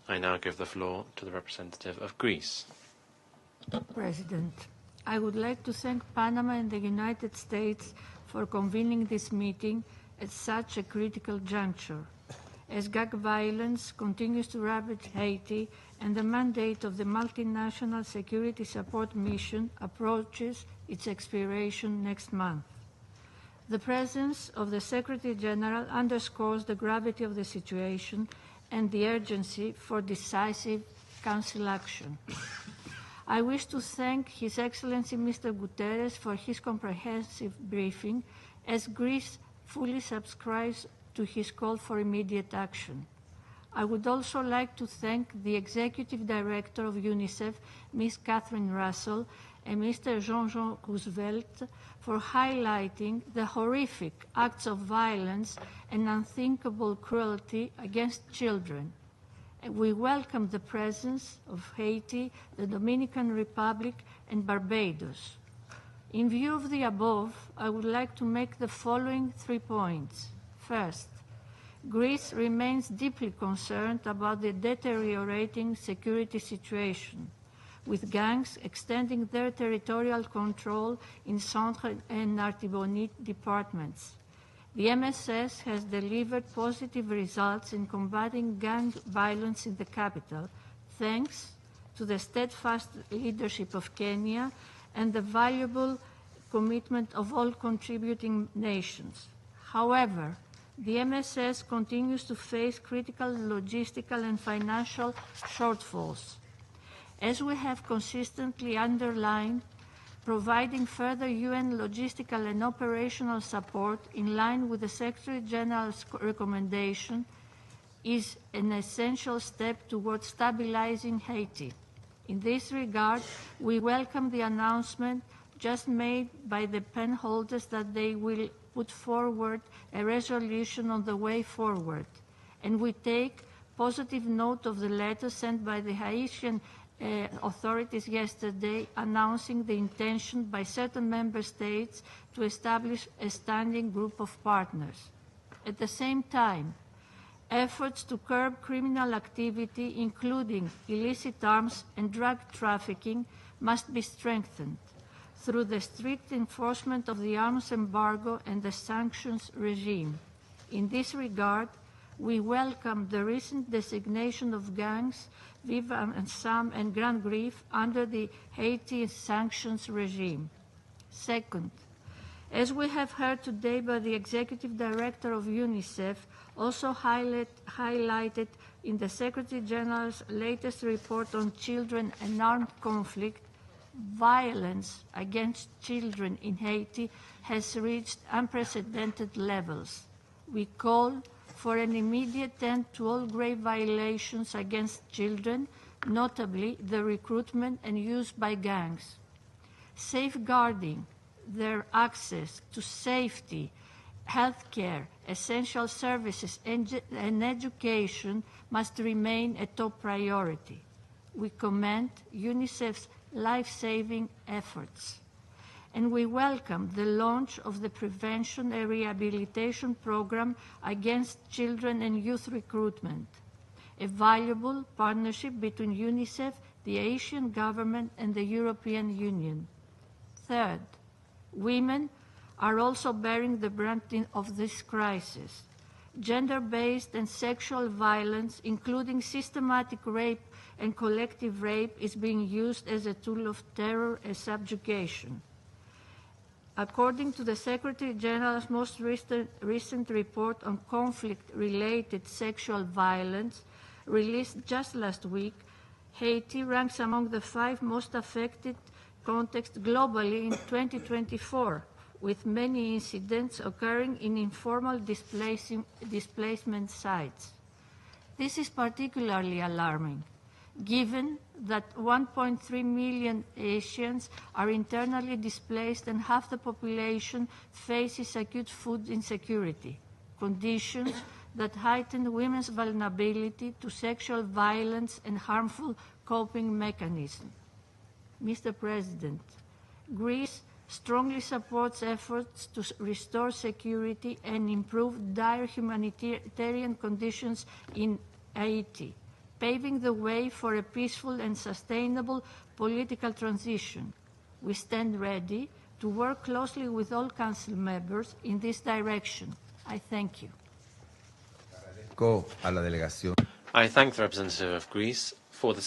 I now give the floor to the representative of Greece. President, I would like to thank Panama and the United States for convening this meeting at such a critical juncture. As gang violence continues to ravage Haiti and the mandate of the Multinational Security Support Mission approaches its expiration next month. The presence of the Secretary General underscores the gravity of the situation and the urgency for decisive Council action. I wish to thank His Excellency Mr. Guterres for his comprehensive briefing, as Greece fully subscribes to his call for immediate action. I would also like to thank the Executive Director of UNICEF, Ms. Catherine Russell, and Mr. Jean-Jean Roosevelt for highlighting the horrific acts of violence and unthinkable cruelty against children. We welcome the presence of Haiti, the Dominican Republic, and Barbados. In view of the above, I would like to make the following 3 points. First, Greece remains deeply concerned about the deteriorating security situation, with gangs extending their territorial control in Centre and Artibonite departments. The MSS has delivered positive results in combating gang violence in the capital, thanks to the steadfast leadership of Kenya and the valuable commitment of all contributing nations. However, the MSS continues to face critical logistical and financial shortfalls. As we have consistently underlined, providing further UN logistical and operational support in line with the Secretary General's recommendation is an essential step towards stabilizing Haiti. In this regard, we welcome the announcement just made by the pen holders that they will put forward a resolution on the way forward, and we take positive note of the letter sent by the Haitian authorities yesterday announcing the intention by certain member states to establish a standing group of partners. At the same time, efforts to curb criminal activity, including illicit arms and drug trafficking, must be strengthened through the strict enforcement of the arms embargo and the sanctions regime. In this regard, we welcome the recent designation of gangs Viva and Sam and Grand Grief under the Haiti sanctions regime. Second, as we have heard today by the Executive Director of UNICEF, also highlighted in the Secretary General's latest report on children and armed conflict, violence against children in Haiti has reached unprecedented levels. We call for an immediate end to all grave violations against children, notably the recruitment and use by gangs. Safeguarding their access to safety, health care, essential services, and education must remain a top priority. We commend UNICEF's life-saving efforts, and we welcome the launch of the Prevention and Rehabilitation Program against children and youth recruitment, a valuable partnership between UNICEF, the Haitian government, and the European Union. Third, women are also bearing the brunt of this crisis. Gender-based and sexual violence, including systematic rape and collective rape, is being used as a tool of terror and subjugation. According to the Secretary General's most recent report on conflict-related sexual violence, released just last week, Haiti ranks among the 5 most affected contexts globally in 2024, with many incidents occurring in informal displacement sites. This is particularly alarming, given that 1.3 million Haitians are internally displaced and half the population faces acute food insecurity, conditions that heighten women's vulnerability to sexual violence and harmful coping mechanisms. Mr. President, Greece strongly supports efforts to restore security and improve dire humanitarian conditions in Haiti. paving the way for a peaceful and sustainable political transition. We stand ready to work closely with all Council members in this direction. I thank you. A la delegación. I thank the representative of Greece for the